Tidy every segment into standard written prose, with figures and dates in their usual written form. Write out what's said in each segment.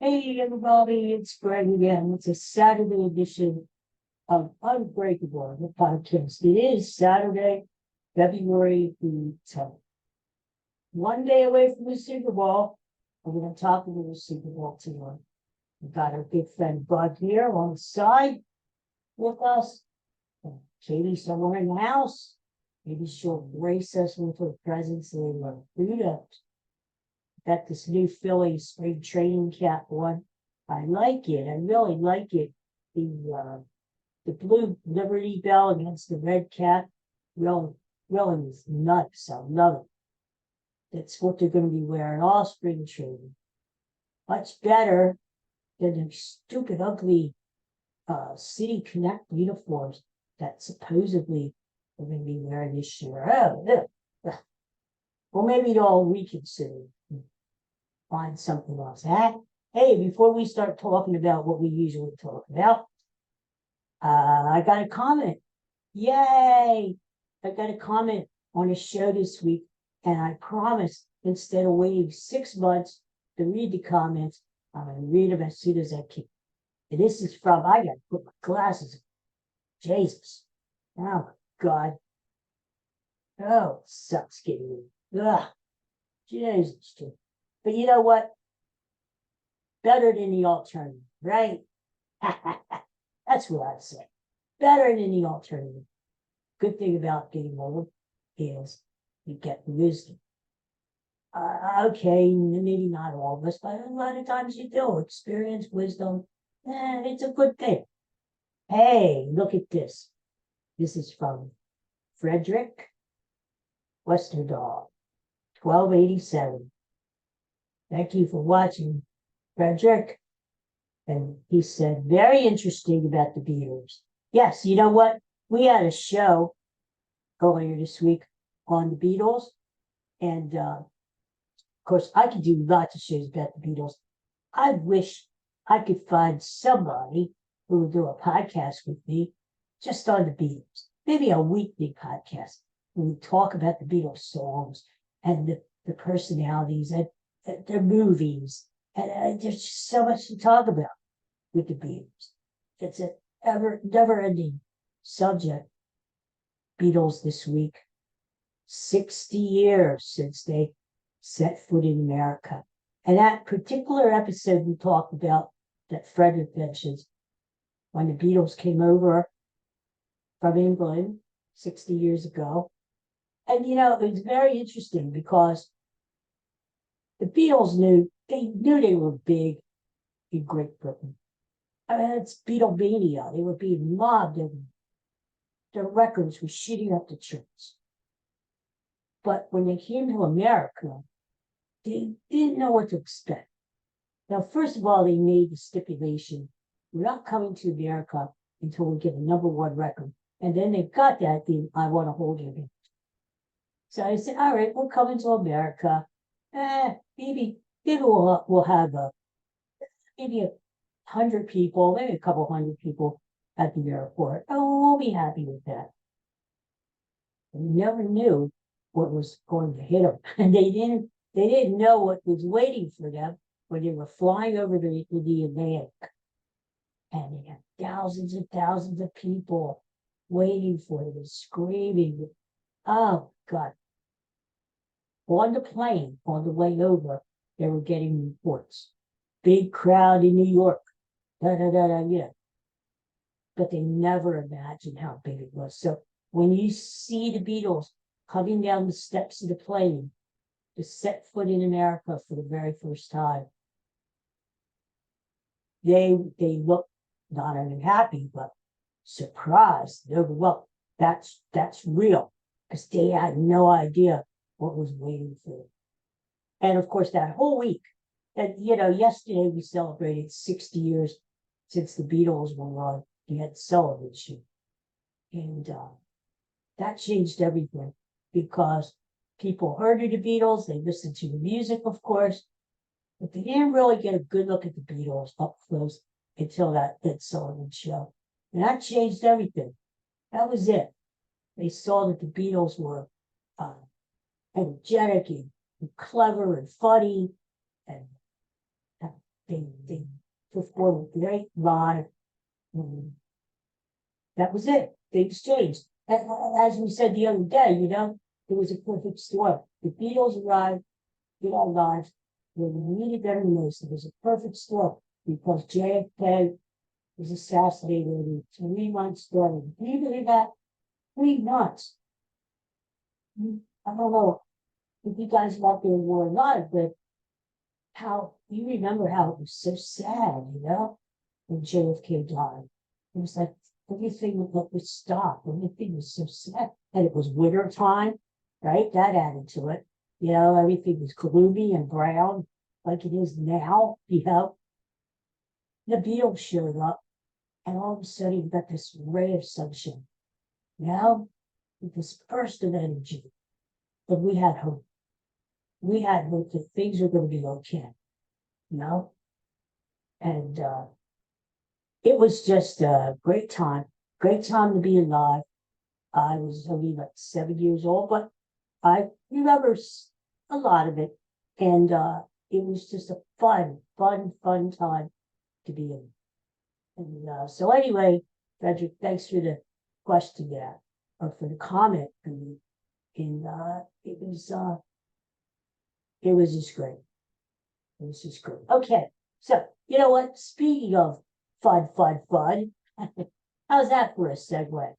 Hey everybody, it's Greg again. It's a Saturday edition of Unbreakable, the podcast. It is Saturday, February the 10th. One day away from the Super Bowl. We're going to talk about the Super Bowl tonight. We've got our big friend Bud here on the side with us. Katie somewhere in the house. Maybe she'll grace us with her presence later. Who knows? Got this new Phillies spring training cap one. I like it. I really like it. The blue Liberty Bell against the red cap. Really is nuts. I love it. That's what they're going to be wearing all spring training. Much better than the stupid, ugly City Connect uniforms that supposedly we're going to be wearing this year. Well, maybe they'll reconsider. Find something else. Hey, before we start talking about what we usually talk about, I got a comment. Yay! I got a comment on a show this week, and I promised instead of waiting 6 months to read the comments, I'm going to read them as soon as I can. And this is from, I got to put my glasses on. Jesus. Oh, my God. Oh, it sucks getting in. Ugh. Jesus. But you know what? Better than the alternative, right? That's what I say. Better than the alternative. Good thing about getting older is you get wisdom. Okay, maybe not all of us, but a lot of times you do. Experience, wisdom, it's a good thing. Hey, look at this. This is from Frederick Westerdahl, 1287. Thank you for watching, Frederick. And he said, very interesting about the Beatles. Yes, you know what? We had a show earlier this week on the Beatles. And of course, I could do lots of shows about the Beatles. I wish I could find somebody who would do a podcast with me just on the Beatles. Maybe a weekly podcast where we talk about the Beatles songs and the personalities and their movies. And there's just so much to talk about with the Beatles. It's an never-ending subject. Beatles this week. 60 years since they set foot in America. And that particular episode we talked about that Frederick mentions, when the Beatles came over from England 60 years ago. And, you know, it was very interesting because the Beatles knew they were big in Great Britain. I mean, it's Beatlemania. They were being mobbed and their records were shooting up the charts. But when they came to America, they didn't know what to expect. Now, first of all, they made the stipulation, we're not coming to America until we get a #1 record. And then they got that thing, I Want to Hold Your Hand. So I said, all right, we're coming to America. Maybe we'll have maybe 100 people, maybe a couple hundred people at the airport. Oh, we'll be happy with that. They never knew what was going to hit them. And they didn't know what was waiting for them when they were flying over the Atlantic. And they had thousands and thousands of people waiting for them, screaming. Oh, God. On the plane, on the way over, they were getting reports. Big crowd in New York. Yeah. But they never imagined how big it was. So when you see the Beatles coming down the steps of the plane to set foot in America for the very first time, they look not only happy, but surprised. They were, well, that's real, because they had no idea what was waiting for them. And of course, that whole week, and you know, yesterday we celebrated 60 years since the Beatles were on the Ed Sullivan Show. And that changed everything because people heard of the Beatles, they listened to the music, of course, but they didn't really get a good look at the Beatles up close until that Ed Sullivan Show. And that changed everything. That was it. They saw that the Beatles were energetic and clever and funny, and They performed great live, and that was it. They exchanged. And as we said the other day, it was a perfect storm. The Beatles arrived in our lives when we needed them the most. It was a perfect storm because JFK was assassinated in 3 months later. Can you believe that? 3 months. I don't know if you guys out there were alive, but how you remember how it was so sad, when JFK died. It was like everything would stop. Everything was so sad. And it was winter time, right? That added to it. Everything was gloomy and brown like it is now, The Beatles showed up, and all of a sudden you got this ray of sunshine. With this burst of energy. But we had hope. We had hope that things were going to be okay, And it was just a great time to be alive. I was only like 7 years old, but I remember a lot of it. And it was just a fun time to be in. And so anyway, Frederick, thanks for the question there, or for the comment. And it was just great. It was just great. Okay, so you know what? Speaking of fun, how's that for a segue?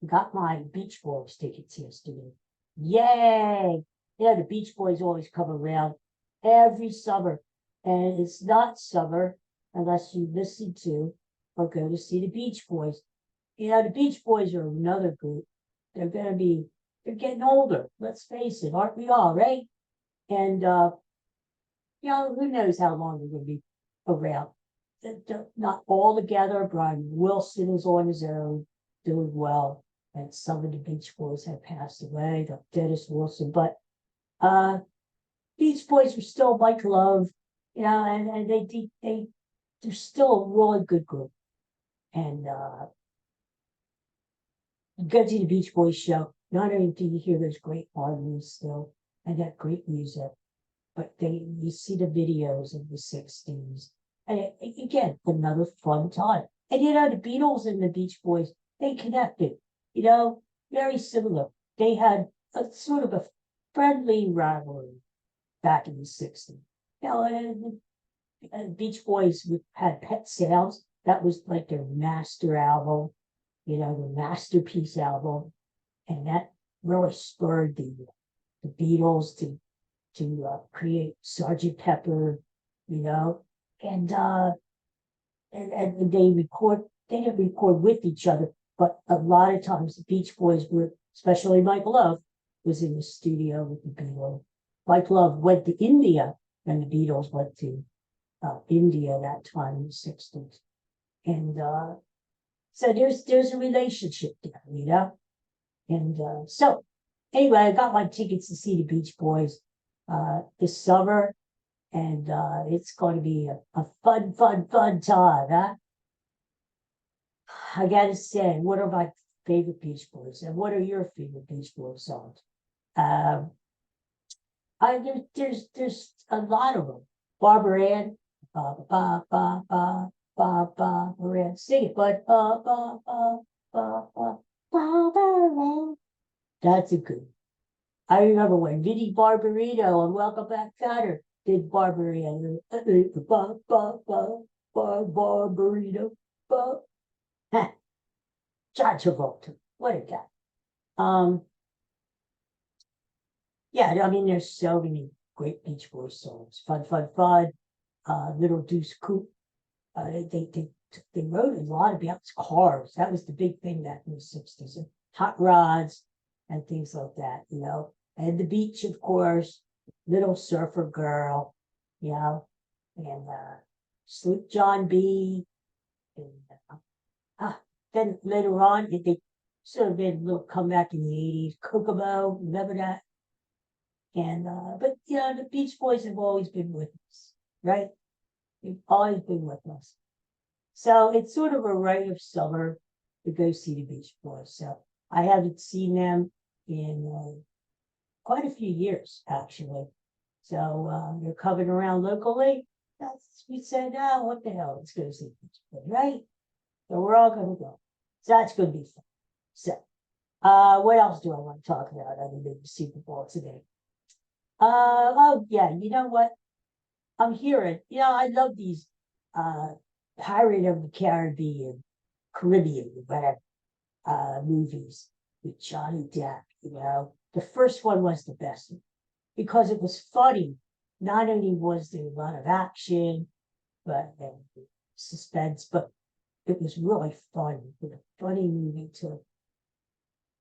Got my Beach Boys tickets yesterday. Yay! The Beach Boys always come around every summer. And it's not summer unless you listen to or go to see the Beach Boys. The Beach Boys are another group. They're getting older. Let's face it, aren't we all, right? And, who knows how long they're going to be around. They're not all together. Brian Wilson is on his own, doing well. And some of the Beach Boys have passed away, like Dennis Wilson. But Beach Boys are still Mike Love, and they're still a really good group. And you go to the Beach Boys show, not only do you hear those great harmonies still and that great music, but you see the videos of the 60s. And again, another fun time. And the Beatles and the Beach Boys, they connected, very similar. They had a sort of a friendly rivalry back in the 60s. And Beach Boys had Pet Sounds. That was like their master album, the masterpiece album. And that really spurred the Beatles to create Sergeant Pepper, and they didn't record with each other, but a lot of times the Beach Boys were, especially Mike Love, was in the studio with the Beatles. Mike Love went to India, and the Beatles went to India that time in the 60s. And so there's a relationship there, And so anyway, I got my tickets to see the Beach Boys this summer, and it's going to be a fun time, huh? I gotta say, what are my favorite Beach Boys, and what are your favorite Beach Boys songs? Um, there's a lot of them. Barbara Ann, ba ba ba ba ba Barbara Ann, sing it, but Barbara Ann. That's a good. I remember when Vinnie Barbarino and Welcome Back Kotter did Barbarino. Barbarino. John Travolta. What a guy. Yeah, I mean, there's so many great Beach Boys songs. Fun. Little Deuce Coupe. They wrote a lot about cars. That was the big thing back in the 60s. And hot rods and things like that, And the beach, of course, Little Surfer Girl, and Sloop John B. And then later on, they sort of made a little comeback in the 80s. Kokomo, remember that? And but the Beach Boys have always been with us, right? They've always been with us. So it's sort of a rite of summer to go see the Beach Boys. So I haven't seen them in quite a few years, actually. So they're coming around locally, we said, oh, what the hell? Let's go see it, right? So we're all gonna go. So that's gonna be fun. So, what else do I want to talk about other than the Super Bowl today? Oh yeah, you know what? I'm hearing, I love these Pirate of the Caribbean, whatever, movies with Johnny Depp. The first one was the best because it was funny. Not only was there a lot of action, and suspense, but it was really fun. It was a funny movie too.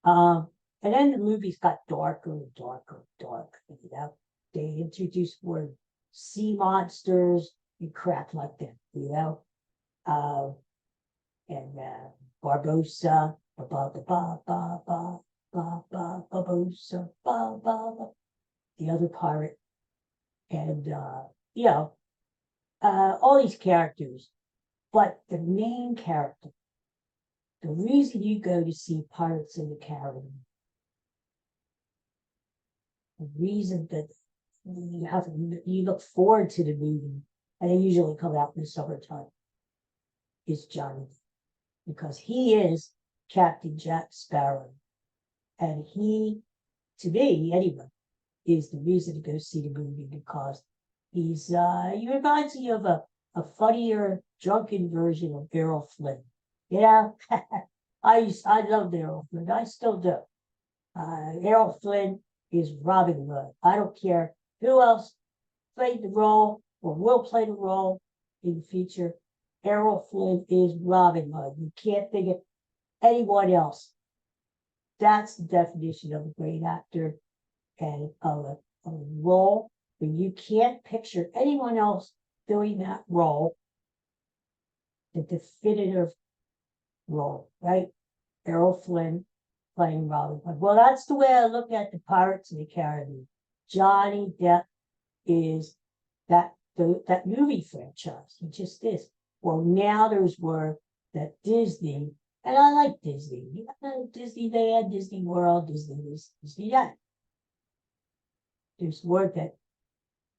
And then the movies got darker and darker and darker. They introduced more sea monsters and crap like that. Uh, and Barbosa, Barbosa, the other pirate, and all these characters. But the main character, the reason you go to see Pirates of the Caribbean, the reason that you look forward to the movie, and they usually come out in the summertime, is Johnny, because he is Captain Jack Sparrow, and he, to me anyway, is the reason to go see the movie because he reminds me of a funnier, drunken version of Errol Flynn. I loved Errol Flynn. I still do. Errol Flynn is Robin Hood. I don't care who else played the role or will play the role in the future. Errol Flynn is Robin Hood. You can't think of anyone else. That's the definition of a great actor and of a role when you can't picture anyone else doing that role, the definitive role, right? Errol Flynn playing Robin Hood. Well, that's the way I look at the Pirates of the Caribbean. Johnny Depp is that movie franchise. He just is. Well, now there's word that Disney, and I like Disney. Disneyland, Disney World, Disney this, Disney that. There's word that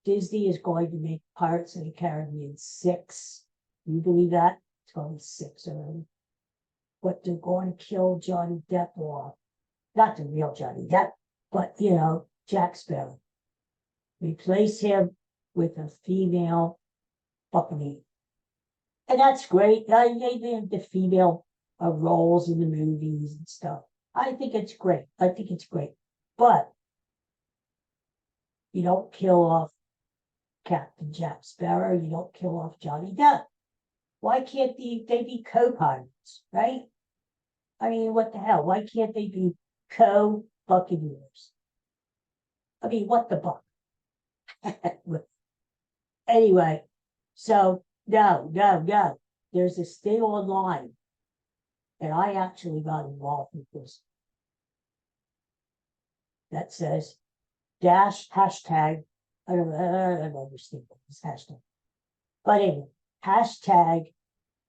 Disney is going to make Pirates of the Caribbean 6. You believe that? It's only 6 already. But they're going to kill Johnny Depp off. Not the real Johnny Depp, but, Jack Sparrow. Replace him with a female Buccaneer. And that's great. They have the female roles in the movies and stuff. I think it's great. But you don't kill off Captain Jack Sparrow. You don't kill off Johnny Depp. Why can't they be co-pilots, right? I mean, what the hell? Why can't they be co-Buccaneers? I mean, what the buck? Anyway, so no. There's this thing online, and I actually got involved with this that says hashtag. I don't understand this hashtag. But anyway, hashtag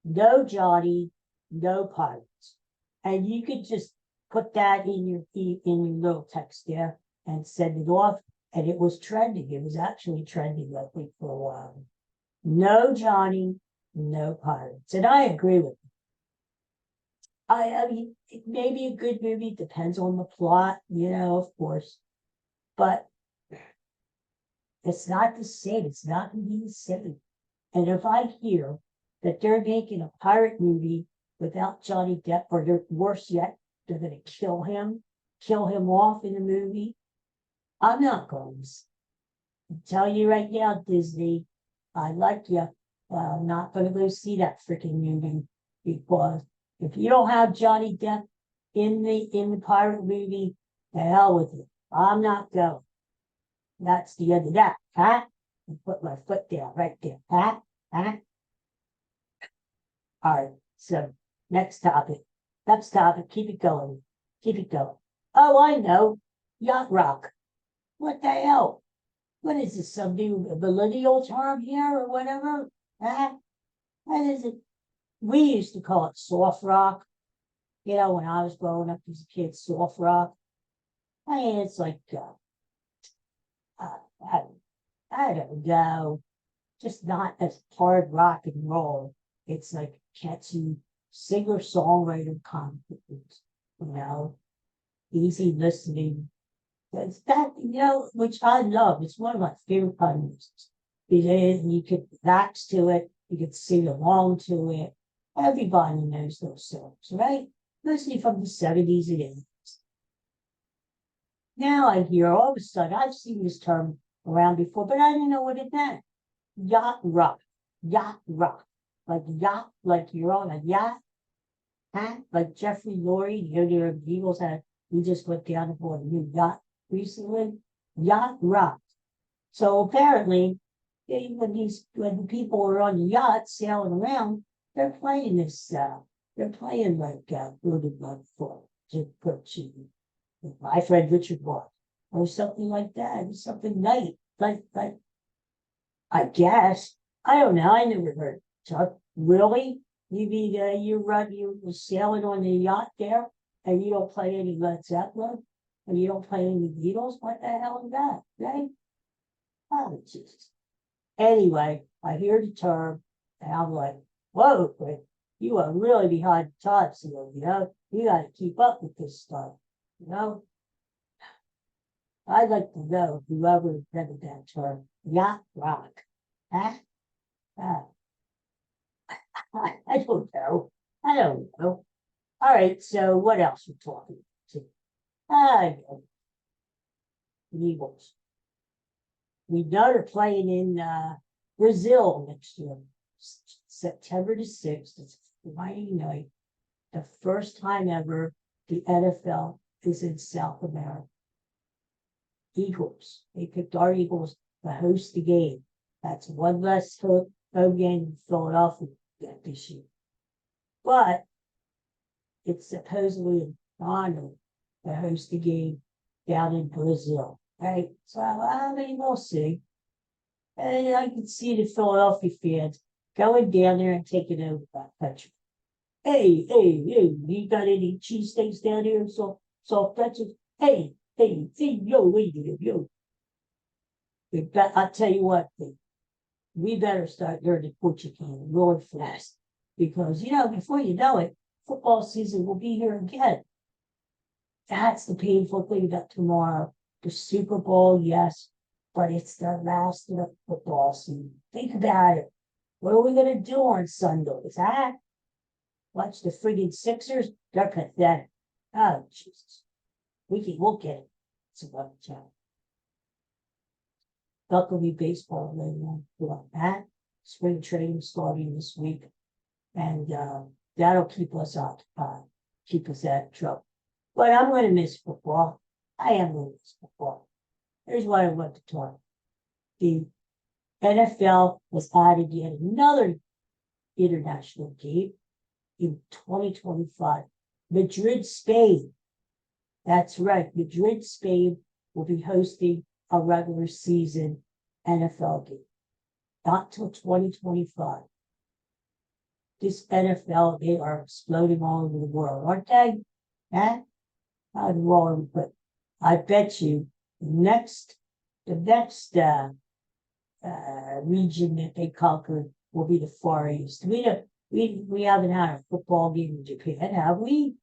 no Johnny, no pirates. And you could just put that in your little text there and send it off. And it was trending. It was actually trending, I think, for a while. No Johnny, no pirates. And I agree with you. I mean, it may be a good movie, depends on the plot, of course. But it's not the same. It's not going to be the same. And if I hear that they're making a pirate movie without Johnny Depp, or worse yet, they're going to kill him off in the movie, I'm not going to. I'll tell you right now, Disney, I like you, but I'm not going to go see that freaking movie because if you don't have Johnny Depp in the pirate movie, the hell with you. I'm not going. That's the end of that. Huh? I put my foot down right there. Huh? All right. So next topic. Keep it going. Oh, I know. Yacht rock. What the hell? What is this? Some new millennial term here or whatever? Huh? What is it? We used to call it soft rock. When I was growing up as a kid, soft rock. I mean, it's like, I don't know. just not as hard rock and roll. It's like catchy singer-songwriter confidence, easy listening. It's that, which I love. It's one of my favorite kind of music. Because you could relax to it, you could sing along to it. Everybody knows those songs, right? Mostly from the 70s and 80s. Now I hear all of a sudden, I've seen this term around before, but I didn't know what it meant. Yacht rock. Yacht rock. Like yacht, like you're on a yacht. Huh? Like Jeffrey Lurie, the Beatles we just went down aboard a new yacht recently. Yacht rock. So apparently, when the people are on the yacht sailing around, they're playing this, they're playing like, Voodoo Blood for Jim Croce, my friend Richard Watt, or something like that, something like, I guess. I don't know. I never heard. Chuck, really? You mean you're sailing on the yacht there, and you don't play any Led Zeppelin, and you don't play any Beatles? What the hell is that, right? Oh, Jesus. Anyway, I hear the term, and I'm like, whoa, but you are really behind the times here, You got to keep up with this stuff, I'd like to know whoever invented that term, yacht rock. Huh? Uh, I don't know. I don't know. All right, so what else are we talking about? I know. The Eagles. We know they're playing in Brazil next year, September the 6th. It's Friday night. The first time ever the NFL is in South America. Eagles. They picked our Eagles to host the game. That's one less home game in Philadelphia this year. But it's supposedly an honor to host the game down in Brazil, right? So, I mean, we'll see. And I can see the Philadelphia fans going down there and taking over that country. Hey, you got any cheesesteaks down here? Soft pretzels? Hey, yo, wait a minute, yo. I'll tell you what, we better start learning Portuguese really fast. Because, before you know it, football season will be here again. That's the painful thing about tomorrow. The Super Bowl, yes, but it's the last of the football season. Think about it. What are we going to do on Sundays, huh? Watch the friggin' Sixers? They're pathetic. Oh, Jesus. We'll get it. It's another challenge. Luckily, baseball later on that. Spring training starting this week. And that'll keep us occupied, keep us out of trouble. But I'm going to miss football. I am going to miss football. Here's what I want to talk. The NFL has added yet another international game in 2025. Madrid, Spain. That's right. Madrid, Spain will be hosting a regular season NFL game. Not till 2025. This NFL, they are exploding all over the world, aren't they? Huh? Not wrong, but I bet you the next region that they conquered will be the Far East. We haven't had a football game in Japan, have we?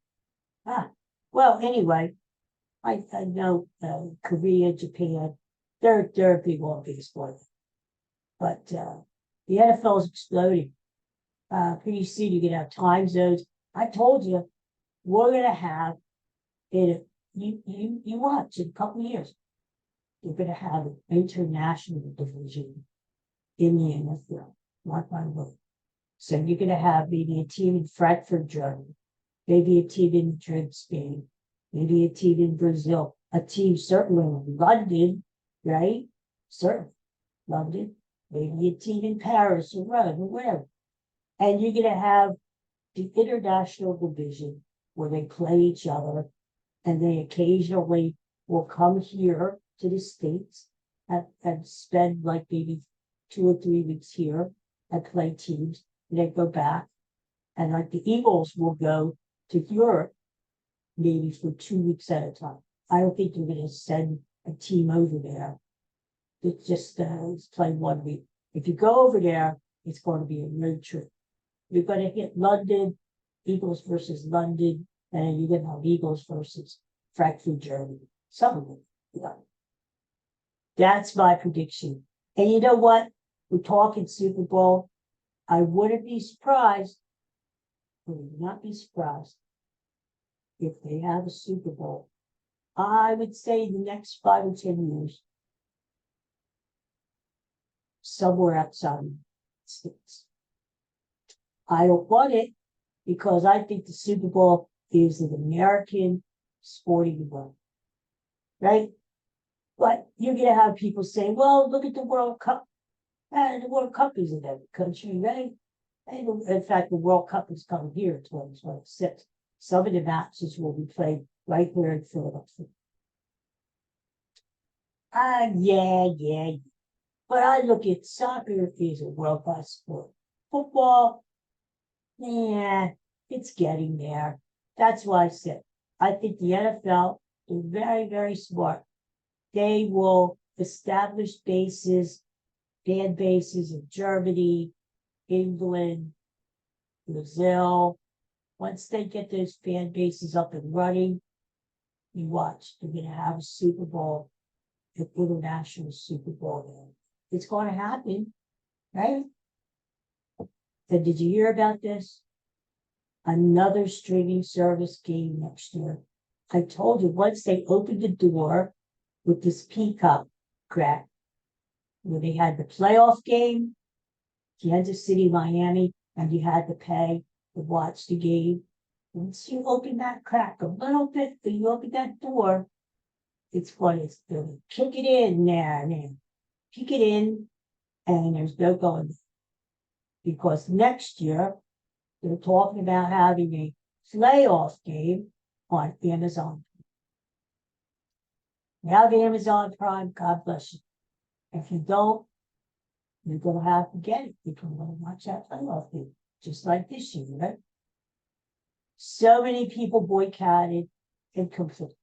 Well, anyway, I know Korea, Japan, they're big on baseball, but the NFL is exploding. Pretty soon you're gonna have time zones. I told you we're gonna have it. You watch in a couple of years. You're gonna have an international division in the NFL. Mark my word. So you're gonna have maybe a team in Frankfurt, Germany, maybe a team in Madrid, Spain, maybe a team in Brazil, a team certainly in London, right? Certainly London, maybe a team in Paris or Rome or wherever. And you're going to have the international division where they play each other, and they occasionally will come here to the States and spend like maybe 2 or 3 weeks here and play teams, and then go back. And like the Eagles will go to Europe maybe for 2 weeks at a time. I don't think you're going to send a team over there that just play 1 week. If you go over there, it's going to be a road trip. You're going to hit London, Eagles versus London, and you're going to have Eagles versus Frankfurt, Germany. Some of them. Yeah. That's my prediction. And you know what? We're talking Super Bowl. I wouldn't be surprised, would not be surprised if they have a Super Bowl. I would say in the next 5 or 10 years, somewhere outside of the States. I don't want it because I think the Super Bowl is an American sporting event, right? But you're going to have people say, well, look at the World Cup. And the World Cup is in every country, right? And in fact, the World Cup is coming here in 2026. Some of the matches will be played right here in Philadelphia. Yeah. But I look at soccer as a world-class sport. Football, yeah, it's getting there. That's why I said, I think the NFL is very, very smart. They will establish fan bases in Germany, England, Brazil. Once they get those fan bases up and running, you watch, they're going to have a Super Bowl, an international Super Bowl there. It's going to happen, right? So did you hear about this? Another streaming service game next year. I told you once they opened the door with this Peacock crap, where they had the playoff game, Kansas City, Miami, and you had to pay to watch the game. Once you open that crack a little bit, when you open that door, it's going to kick it in there, man. Kick it in, and there's no going. Because next year, they're talking about having a playoff game on Amazon. Now the Amazon Prime, God bless you. If you don't, you're going to have to get it. You're going to watch that playoff game, just like this year, right? So many people boycotted and complained.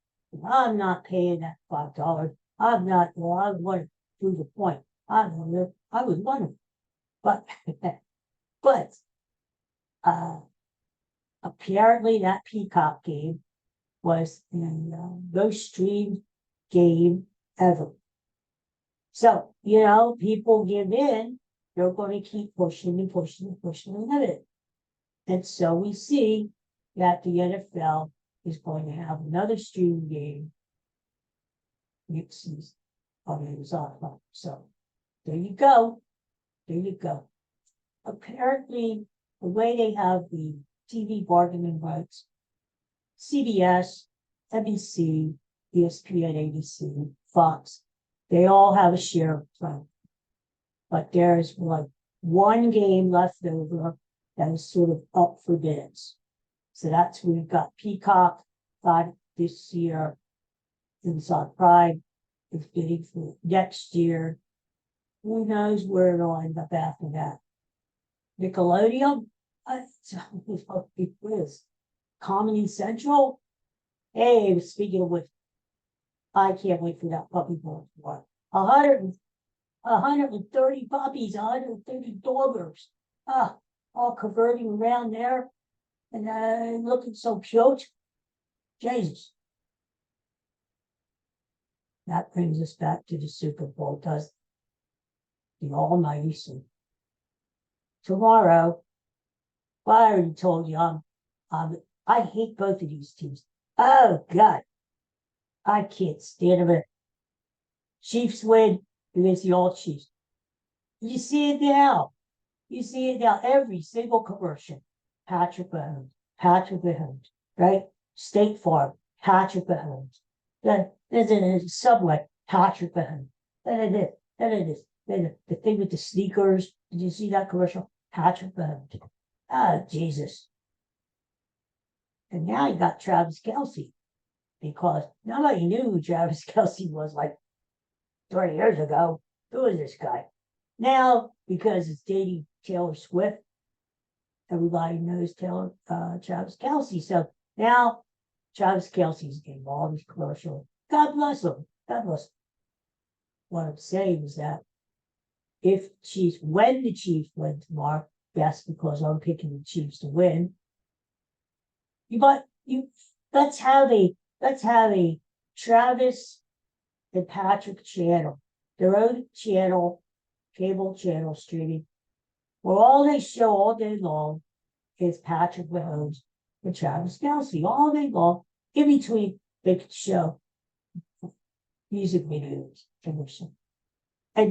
I'm not paying that $5. I'm not, well, I want to prove the point. I would want it. But apparently that Peacock game was the most streamed game ever. So, people give in, they're going to keep pushing and limit. And so we see that the NFL is going to have another stream game next season on Amazon. So there you go. Apparently, the way they have the TV bargaining rights, CBS, NBC, ESPN, ABC, Fox, they all have a share of the but there's like one game left over that is sort of up for bids. So that's we've got Peacock got this year. Amazon Prime is bidding for next year. Who knows where it'll end up after that? Nickelodeon, Comedy Central. Hey, speaking of which, I can't wait for that puppy bowl one. 130 puppies, 130 doggers. All converting around there and looking so cute. Jesus. That brings us back to the Super Bowl, does the almighty Super. Tomorrow, well, I already told you, I hate both of these teams. Oh, God. I can't stand them. Chiefs win against the all Chiefs. You see it now. Every single commercial. Patrick Mahomes, right? State Farm, Patrick Mahomes. Then there's a Subway, Patrick Mahomes. Then it is. Then the thing with the sneakers. Did you see that commercial? Patrick Mahomes. Oh, Jesus. And now you got Travis Kelce. Because nobody knew who Travis Kelce was like 20 years ago. Who is this guy? Now, because it's dating Taylor Swift, everybody knows Travis Kelce. So now Travis Kelce's getting all these commercials. God bless him. God bless him. What I'm saying is that when the Chiefs win tomorrow, yes, because I'm picking the Chiefs to win. But let's have a Travis and Patrick channel, their own channel, cable channel streaming, where all they show all day long is Patrick Mahomes and Travis Kelce all day long. In between, they could show music videos, and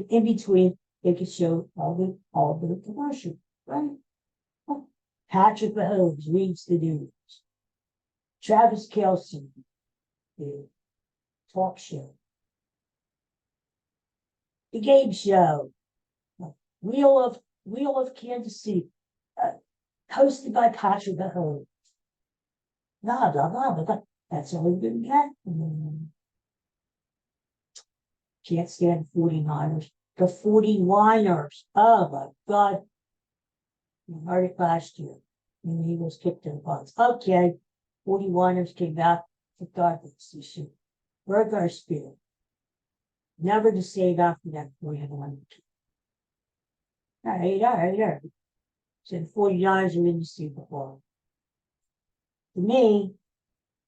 in between, they could show all the commercials, right? Patrick Mahomes reads the news. Travis Kelce, the talk show. The game show. Wheel of Kansas City. Hosted by Patrick Mahomes. Blah, blah, blah, blah, blah. That's all we're going to get. Can't stand 49ers. The 49ers. Oh, my God. You heard it last year. And the Eagles kicked their butts. Okay. 49ers came back to darkness this year. Broke our spirit. Never to save after that 49ers. All right. So the 49ers are in the Super Bowl. To me,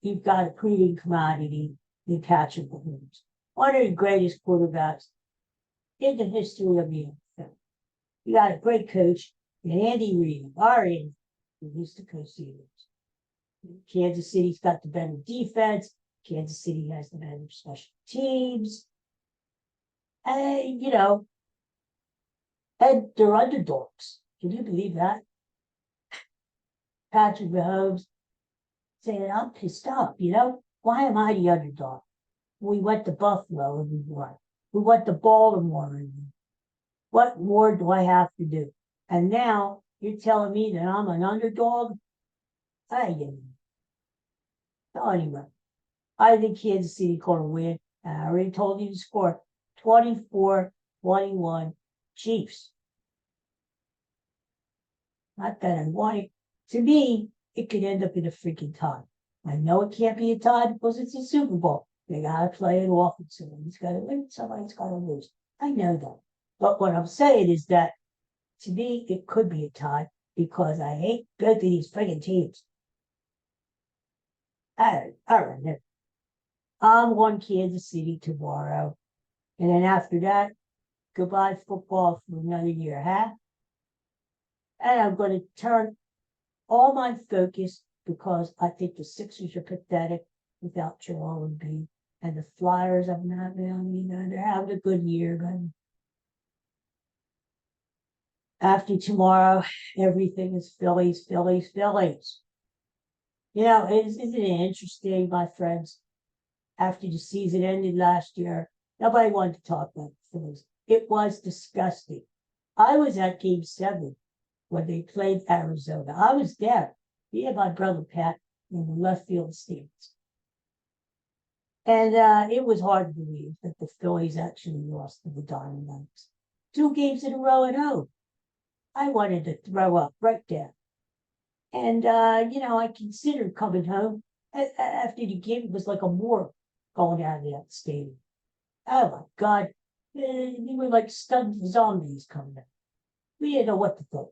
you've got a proven commodity in Patrick Mahomes. One of the greatest quarterbacks in the history of the NFL. You got a great coach, Andy Reid, who used to coach the Eagles. Kansas City's got the better defense. Kansas City has the better special teams. And, and they're underdogs. Can you believe that? Patrick Mahomes saying, I'm pissed off, Why am I the underdog? We went to Buffalo and we won. We went to Baltimore and we won. What more do I have to do? And now you're telling me that I'm an underdog? So anyway, I think Kansas City going to win. And I already told you the score. 24-21 Chiefs. Not that I want it. To me, it could end up in a freaking tie. I know it can't be a tie because it's a Super Bowl. They gotta play it off, and somebody's gotta win, somebody's gotta lose. I know that. But what I'm saying is that to me, it could be a tie because I hate both of these freaking teams. All right. I'm on Kansas City tomorrow. And then after that, goodbye football for another year, huh? And I'm going to turn all my focus because I think the Sixers are pathetic without Joel Embiid. And the Flyers, I'm not really, they're having a good year. But after tomorrow, everything is Phillies. Isn't it interesting, my friends? After the season ended last year, nobody wanted to talk about the Phillies. It was disgusting. I was at Game 7 when they played Arizona. I was there. Me and my brother Pat in the left field stands. And it was hard to believe that the Phillies actually lost to the Diamondbacks. 2 games in a row at home. I wanted to throw up right there. And, I considered coming home after the game. It was like a morgue going out of that stadium. Oh, my God. They were like stunned zombies coming out. We didn't know what to think.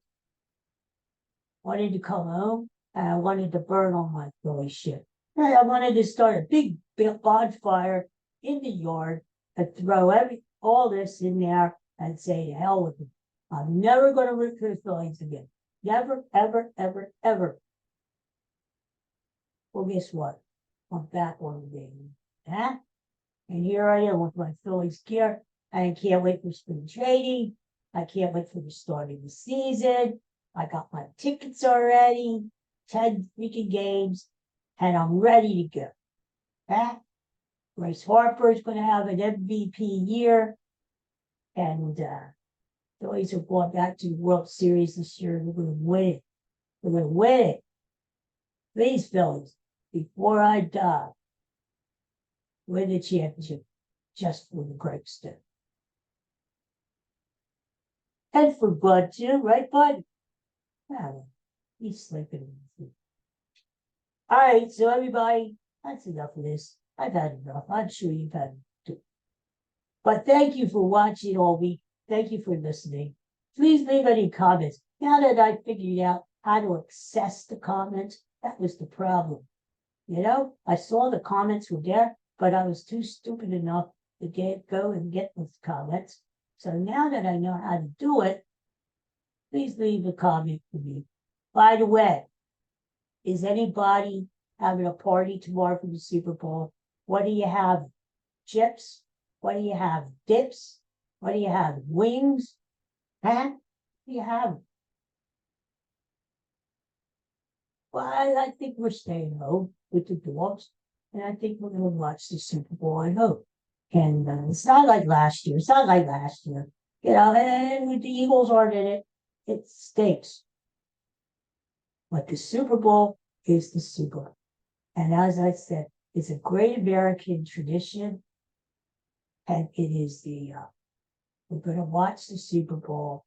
Wanted to come home, and I wanted to burn all my Philly shit. I wanted to start a big bonfire in the yard and throw all this in there and say, to hell with it. I'm never going to root for the Phillies again. Never, ever, ever, ever. Well, guess what? I'm back on the game. Huh? And here I am with my Phillies gear. I can't wait for spring trading. I can't wait for the start of the season. I got my tickets already. 10 freaking games. And I'm ready to go. Huh? Bryce Harper is going to have an MVP year. And Phillies are going back to the World Series this year. We're going to win it. We're going to win it. Please, Phillies, before I die, win the championship just for the great stuff. And for Bud, too, right, Bud? He's sleeping. All right, so everybody, that's enough of this. I've had enough. I'm sure you've had enough too. But thank you for watching all week. Thank you for listening. Please leave any comments. Now that I figured out how to access the comments, that was the problem. I saw the comments were there, but I was too stupid enough to go and get those comments. So now that I know how to do it, please leave a comment for me. By the way, is anybody having a party tomorrow for the Super Bowl? What do you have? Chips? What do you have? Dips? What do you have? Wings? Huh? What do you have? Well, I think we're staying home with the dogs, and I think we're going to watch the Super Bowl, I hope. And it's not like last year. It's not like last year. And with the Eagles aren't in it, it stinks. But the Super Bowl is the Super Bowl. And as I said, it's a great American tradition. And it is we're going to watch the Super Bowl.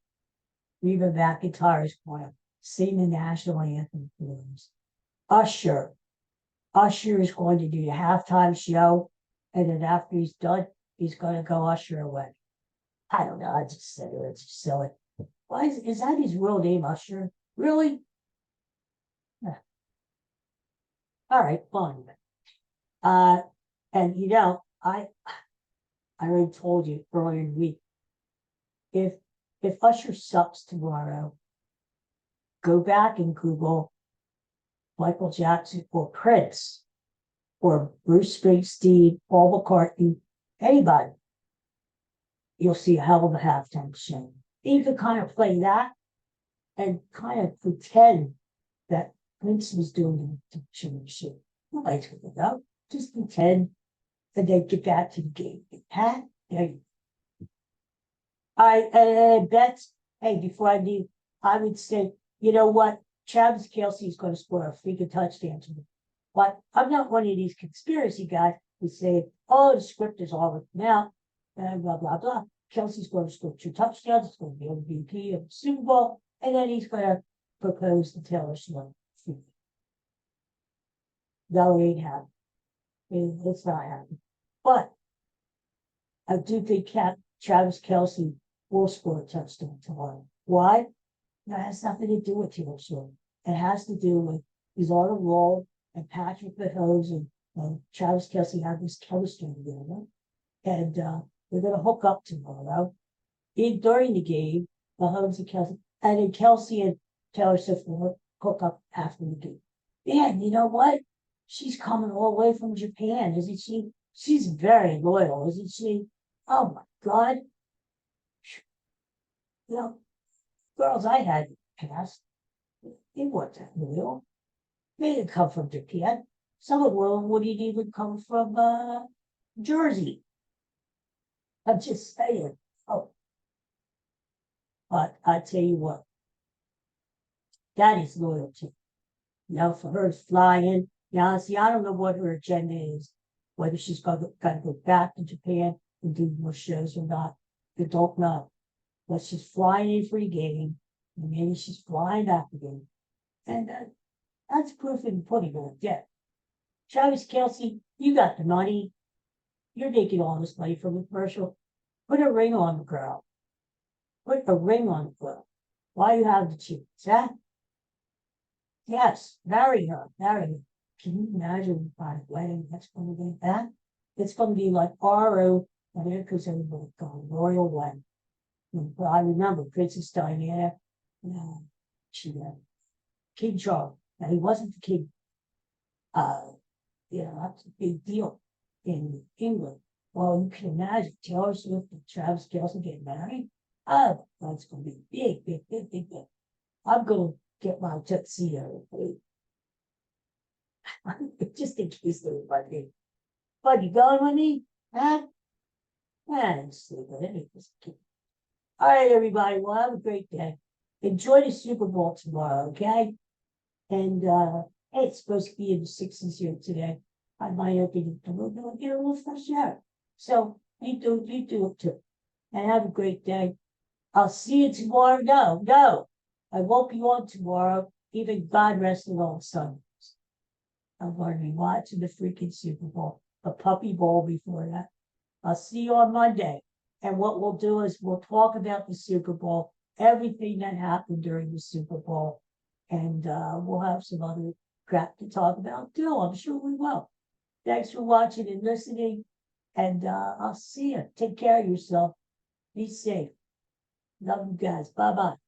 Reba McEntire is going to sing the national anthem for us. Usher is going to do the halftime show. And then after he's done, he's going to go usher away. I don't know. I just said it. It's just silly. Why is that his real name, Usher? Really? Yeah. All right, fine. And I already told you earlier in the week, if Usher sucks tomorrow, go back and Google Michael Jackson or Prince or Bruce Springsteen, Paul McCartney, anybody. You'll see a hell of a halftime show. You can kind of play that and kind of pretend that Prince was doing the show. Nobody's going to know. Just pretend and then get back to the game. Huh? There you go. I bet, hey, before I leave, I would say, you know what? Travis Kelce is going to score a freaking touchdown to me. But I'm not one of these conspiracy guys who say, oh, the script is all written out, and blah, blah, blah. Kelsey's going to score 2 touchdowns. It's going to be MVP of the Super Bowl. And then he's going to propose to Taylor Swift. No, it ain't happening. It's not happening. But I do think Travis Kelce will score a touchdown tomorrow. Why? That has nothing to do with Taylor Swift. It has to do with he's on a roll, and Patrick Mahomes and Travis Kelce have this chemistry together. And they're going to hook up tomorrow. During the game, Mahomes and Kelce, and then Kelce and Taylor Swift will hook up after the game. And you know what? She's coming all the way from Japan, isn't she? She's very loyal, isn't she? Oh my God. Girls I had passed, they weren't that loyal. They didn't come from Japan. Some of them wouldn't even come from Jersey. I'm just saying. Oh, but I tell you what, that is loyalty. For her flying. Now, see, I don't know what her agenda is, whether she's got to go back to Japan and do more shows or not. I don't know. But she's flying in for the game, and maybe she's flying back again. And that's proof in the pudding right there. Travis Kelce, you got the money. You're making all this money from the commercial. Put a ring on the girl. Put a ring on the girl. Why you have the cheeks, huh? Yes, marry her. Marry her. Can you imagine my wedding? That's going to be that? It's going to be like RO, America's everybody going royal wedding. But I remember Princess Diana, King Charles. Now he wasn't the king. That's a big deal in England. Well, you can imagine Taylor Swift and Travis Kelce getting married. Oh, that's going to be big, big, big, big, big. I'm going to get my tuxedo. Just in case there was my name. But you going with me? Huh? Man, sleep with it. All right, everybody. Well, have a great day. Enjoy the Super Bowl tomorrow, okay? And hey, it's supposed to be in the 60s here today. I might open it a little bit, get a little fresh air. So you do it too. And have a great day. I'll see you tomorrow. No, I won't be on tomorrow. Even God rest alone Sundays. I'm going to be watching the freaking Super Bowl, a puppy bowl before that. I'll see you on Monday. And what we'll do is we'll talk about the Super Bowl, everything that happened during the Super Bowl. And we'll have some other crap to talk about too. I'm sure we will. Thanks for watching and listening. And I'll see you. Take care of yourself. Be safe. Love you guys. Bye bye.